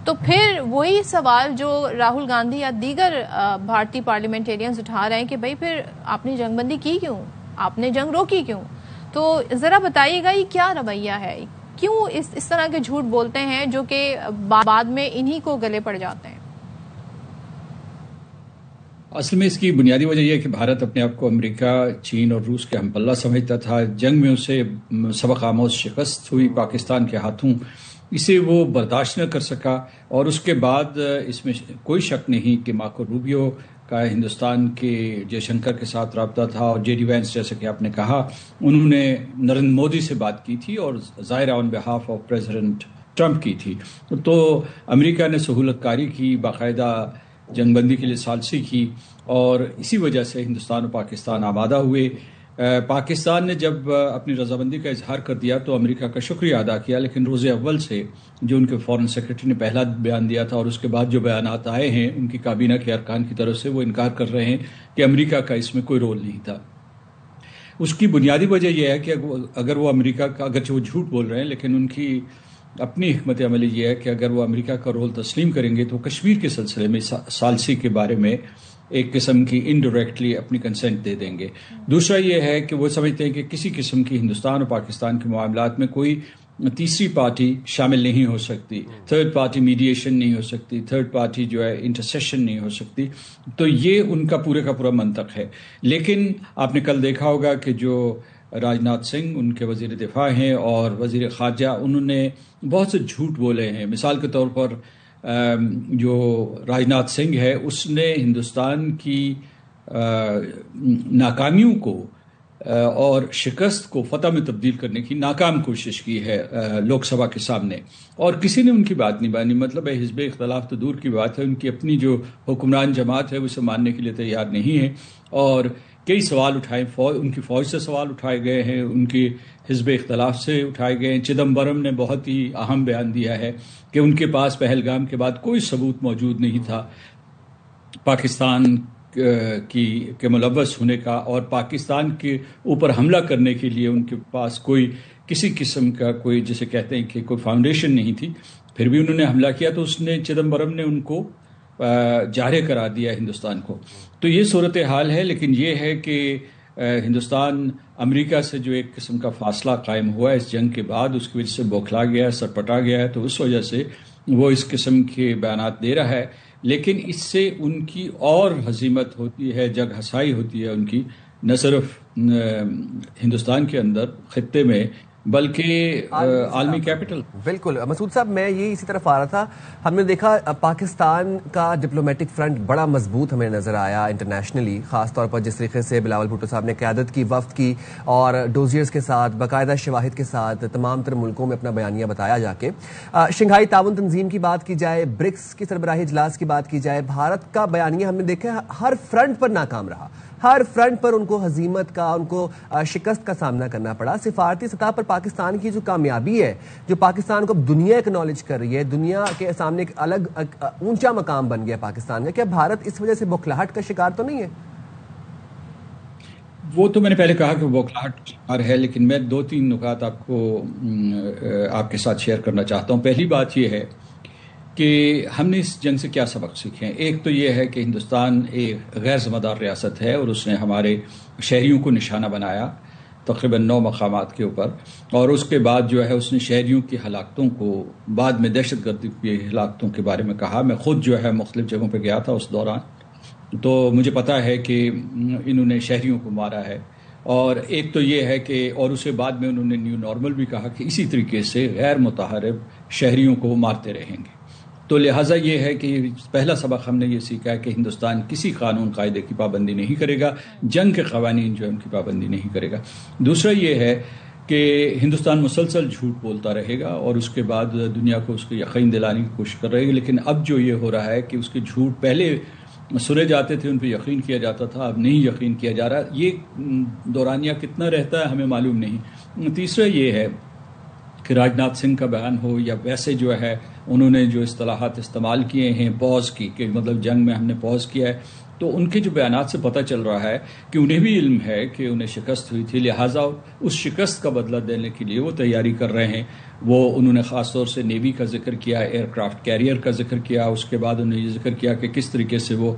تو پھر وہی سوال جو راہل گاندھی یا دیگر بھارتی پارلیمنٹیرینز اٹھا رہے ہیں کہ بھائی پھر آپ نے جنگ بندی کی کیوں، آپ نے جنگ روکی کیوں؟ تو ذرا بتائیے گا یہ کیا رویہ ہے، کیوں اس طرح کے جھوٹ بولتے ہیں جو کہ بعد میں انہی کو گلے پڑ جاتے ہیں؟ اصل میں اس کی بنیادی وجہ یہ ہے کہ بھارت اپنے آپ کو امریکہ، چین اور روس کے ہم پلہ سمجھتا تھا. جنگ میں اسے سبق آموز شکست ہوئی پاکستان کے ہاتھوں، اسے وہ برداشت نہ کر سکا. اور اس کے بعد اس میں کوئی شک نہیں کہ مارکو روبیو کا ہندوستان کے جے شنکر کے ساتھ رابطہ تھا، اور جے ڈی وینس جیسا کہ آپ نے کہا انہوں نے نریندر مودی سے بات کی تھی اور ظاہر آن بہاف آف پریزیڈنٹ ٹرمپ کی تھی. تو امریکہ نے سہولت کاری کی، باقاعدہ جنگ بندی کے لیے ثالثی کی، اور اسی وجہ سے ہندوستان اور پاکستان آبادہ ہوئے. پاکستان نے جب اپنی رضامندی کا اظہار کر دیا تو امریکہ کا شکریہ ادا کیا، لیکن روز اول سے جو ان کے فارن سیکرٹری نے پہلا بیان دیا تھا اور اس کے بعد جو بیانات آئے ہیں ان کی کابینہ کے ارکان کی طرف سے، وہ انکار کر رہے ہیں کہ امریکہ کا اس میں کوئی رول نہیں تھا. اس کی بنیادی وجہ یہ ہے کہ اگر وہ امریکہ کا، اگرچہ وہ جھوٹ بول رہے ہیں لیکن ان کی اپنی حکمت عملی یہ ہے کہ اگر وہ امریکہ کا رول تسلیم کریں گے تو کشمیر کے سلسلے میں ثالثی کے بارے میں ایک قسم کی انڈائریکٹلی اپنی کنسنٹ دے دیں گے. دوسرا یہ ہے کہ وہ سمجھتے ہیں کہ کسی قسم کی ہندوستان اور پاکستان کے معاملات میں کوئی تیسری پارٹی شامل نہیں ہو سکتی، تھرڈ پارٹی میڈیشن نہیں ہو سکتی، تھرڈ پارٹی جو ہے انٹرسیشن نہیں ہو سکتی. تو یہ ان کا پورے کا پورا منطق ہے. لیکن آپ نے کل دیکھا ہوگا کہ جو راجناتھ سنگھ ان کے وزیر دفاع ہیں اور وزیر خارجہ، انہوں نے بہت سے جھوٹ بولے ہیں. مثال کے طور پر جو راجناتھ سنگھ ہے اس نے ہندوستان کی ناکامیوں کو اور شکست کو فتح میں تبدیل کرنے کی ناکام کوشش کی ہے لوک سبھا کے سامنے، اور کسی نے ان کی بات نہیں مانی. مطلب ہے حزب اختلاف تو دور کی بات ہے، ان کی اپنی جو حکمران جماعت ہے وہ اسے ماننے کے لیے تیار نہیں ہے. اور کئی سوال اٹھائے، ان کی فوج سے سوال اٹھائے گئے ہیں، ان کی حزب اختلاف سے اٹھائے گئے ہیں. چدمبرم نے بہت ہی اہم بیان دیا ہے کہ ان کے پاس پہلگام کے بعد کوئی ثبوت موجود نہیں تھا پاکستان کے ملوث ہونے کا، اور پاکستان کے اوپر حملہ کرنے کے لیے ان کے پاس کوئی کسی قسم کا کوئی جسے کہتے ہیں کہ کوئی فاؤنڈیشن نہیں تھی. پھر بھی انہوں نے حملہ کیا تو اس نے چدمبرم نے ان کو جارح کرا دیا ہندوستان کو. تو یہ صورتحال ہے. لیکن یہ ہے کہ ہندوستان امریکہ سے جو ایک قسم کا فاصلہ قائم ہوا ہے اس جنگ کے بعد، اس کی وجہ سے بوکھلا گیا ہے، سرپٹا گیا ہے. تو اس وجہ سے وہ اس قسم کے بیانات دے رہا ہے. لیکن اس سے ان کی اور ہزیمت ہوتی ہے، جگ ہسائی ہوتی ہے ان کی، نہ صرف ہندوستان کے اندر خطے میں بلکہ عالمی کیپٹل. بالکل مسعود صاحب، میں یہ اسی طرف آ رہا تھا. ہم نے دیکھا پاکستان کا ڈپلومیٹک فرنٹ بڑا مضبوط ہمیں نظر آیا انٹرنیشنلی، خاص طور پر جس طریقے سے بلاول بھٹو صاحب نے قیادت کی وفد کی اور ڈوزیئرز کے ساتھ باقاعدہ شواہد کے ساتھ تمام تر ملکوں میں اپنا بیانیہ بتایا جا کے. شنگھائی تعاون تنظیم کی بات کی جائے، برکس کی سربراہی اجلاس کی بات کی جائے، بھارت کا بیانیہ ہم نے دیکھا ہر فرنٹ پر ناکام رہا، ہر فرنٹ پر ان کو ہزیمت کا، ان کو شکست کا سامنا کرنا پڑا. سفارتی سطح پر پاکستان کی جو کامیابی ہے، جو پاکستان کو دنیا ایکنالج کر رہی ہے، دنیا کے سامنے ایک الگ اونچا مقام بن گیا پاکستان کا، کیا بھارت اس وجہ سے بوکھلاہٹ کا شکار تو نہیں ہے؟ وہ تو میں نے پہلے کہا کہ بوکھلاہٹ کا شکار ہے، لیکن میں 2-3 نکات آپ کے ساتھ شیئر کرنا چاہتا ہوں. پہلی بات یہ ہے کہ ہم نے اس جنگ سے کیا سبق سیکھے ہیں. ایک تو یہ ہے کہ ہندوستان ایک غیر ذمہ دار ریاست ہے اور اس نے ہمارے شہریوں کو نشانہ بنایا تقریباً 9 مقامات کے اوپر، اور اس کے بعد جو ہے اس نے شہریوں کی ہلاکتوں کو، بعد میں دہشت گردی کی ہلاکتوں کے بارے میں کہا. میں خود جو ہے مختلف جگہوں پہ گیا تھا اس دوران، تو مجھے پتا ہے کہ انہوں نے شہریوں کو مارا ہے. اور ایک تو یہ ہے کہ، اور اسے بعد میں انہوں نے نیو نارمل بھی کہا کہ اسی طریقے سے غیر متحرک شہریوں کو مارتے رہیں گے. تو لہٰذا یہ ہے کہ پہلا سبق ہم نے یہ سیکھا ہے کہ ہندوستان کسی قانون قاعدے کی پابندی نہیں کرے گا، جنگ کے قوانین جو ہے ان کی پابندی نہیں کرے گا. دوسرا یہ ہے کہ ہندوستان مسلسل جھوٹ بولتا رہے گا اور اس کے بعد دنیا کو اس کو یقین دلانے کی کوشش کر رہے گا. لیکن اب جو یہ ہو رہا ہے کہ اس کے جھوٹ پہلے سنے جاتے تھے، ان پہ یقین کیا جاتا تھا، اب نہیں یقین کیا جا رہا. یہ دورانیہ کتنا رہتا ہے ہمیں معلوم نہیں. تیسرا یہ ہے کہ راجناتھ سنگھ کا بیان ہو یا ویسے جو ہے انہوں نے جو اصطلاحات استعمال کیے ہیں پوز کی، کہ مطلب جنگ میں ہم نے پوز کیا ہے، تو ان کے جو بیانات سے پتہ چل رہا ہے کہ انہیں بھی علم ہے کہ انہیں شکست ہوئی تھی، لہٰذا اس شکست کا بدلہ دینے کے لیے وہ تیاری کر رہے ہیں. انہوں نے خاص طور سے نیوی کا ذکر کیا، ایئر کرافٹ کیریئر کا ذکر کیا، اس کے بعد انہوں نے یہ ذکر کیا کہ کس طریقے سے وہ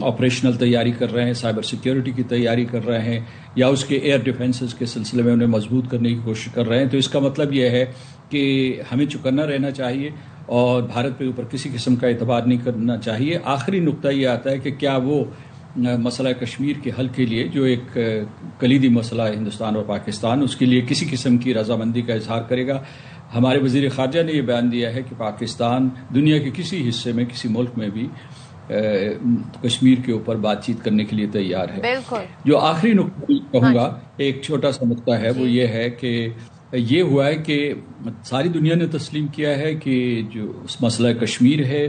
آپریشنل تیاری کر رہے ہیں، سائبر سیکیورٹی کی تیاری کر رہے ہیں، یا اس کے ایئر ڈیفنسز کے سلسلے میں انہیں مضبوط کرنے کی کوشش کر رہے ہیں. تو اس کا مطلب یہ ہے کہ ہمیں چوکنا رہنا چاہیے اور بھارت پہ اوپر کسی قسم کا اعتبار نہیں کرنا چاہیے. آخری نقطہ یہ آتا ہے کہ کیا وہ مسئلہ کشمیر کے حل کے لیے، جو ایک کلیدی مسئلہ ہے ہندوستان اور پاکستان، اس کے لیے کسی قسم کی رضامندی کا اظہار کرے گا. ہمارے وزیر خارجہ نے یہ بیان دیا ہے کہ پاکستان دنیا کے کسی حصے میں، کسی ملک میں بھی کشمیر کے اوپر بات چیت کرنے کے لیے تیار ہے. بالکل. جو آخری نقطہ کہوں گا، ایک چھوٹا سا نقطہ ہے، وہ یہ ہے کہ یہ ہوا ہے کہ ساری دنیا نے تسلیم کیا ہے کہ جو مسئلہ کشمیر ہے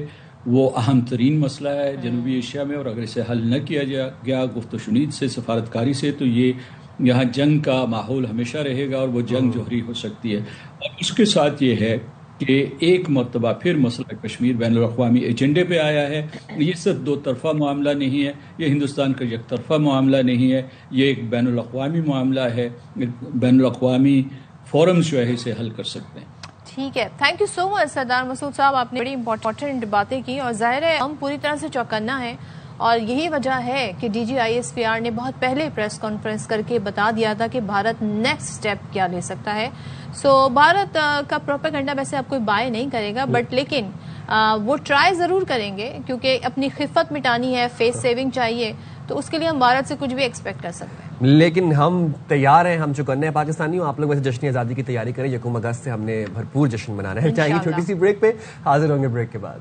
وہ اہم ترین مسئلہ ہے جنوبی ایشیا میں، اور اگر اسے حل نہ کیا گیا گفت و شنید سے، سفارتکاری سے، تو یہ یہاں جنگ کا ماحول ہمیشہ رہے گا اور وہ جنگ جوہری ہو سکتی ہے. اور اس کے ساتھ یہ ہے کہ ایک مرتبہ پھر مسئلہ کشمیر بین الاقوامی ایجنڈے پہ آیا ہے. یہ صرف دو طرفہ معاملہ نہیں ہے، یہ ہندوستان کا یک طرفہ معاملہ نہیں ہے، یہ ایک بین الاقوامی معاملہ ہے. بین الاقوامی فورمز جو ہے اسے حل کر سکتے ہیں. ٹھیک ہے، تھینک یو سو مچ سردار مسعود صاحب، آپ نے بڑی امپورٹنٹ باتیں کی، اور ظاہر ہے ہم پوری طرح سے چوکنا ہے، اور یہی وجہ ہے کہ D G I S P R نے بہت پہلے پریس کانفرنس کر کے بتا دیا تھا کہ بھارت نیکسٹ سٹیپ کیا لے سکتا ہے. بھارت کا پروپیگنڈا ویسے اب کوئی بائی نہیں کرے گا، بٹ لیکن وہ ٹرائی ضرور کریں گے، کیونکہ اپنی خفت مٹانی ہے، فیس سیونگ چاہیے، تو اس کے لیے ہم بھارت سے کچھ بھی ایکسپیکٹ کر سکتے ہیں. لیکن ہم تیار ہیں، ہم چوکنے ہیں پاکستانی. آپ لوگ ویسے جشن آزادی کی تیاری کریں، 1 اگست سے ہم نے بھرپور جشن منانا ہے. چاہیے چھوٹی سی بریک پہ، حاضر ہوں گے بریک کے بعد.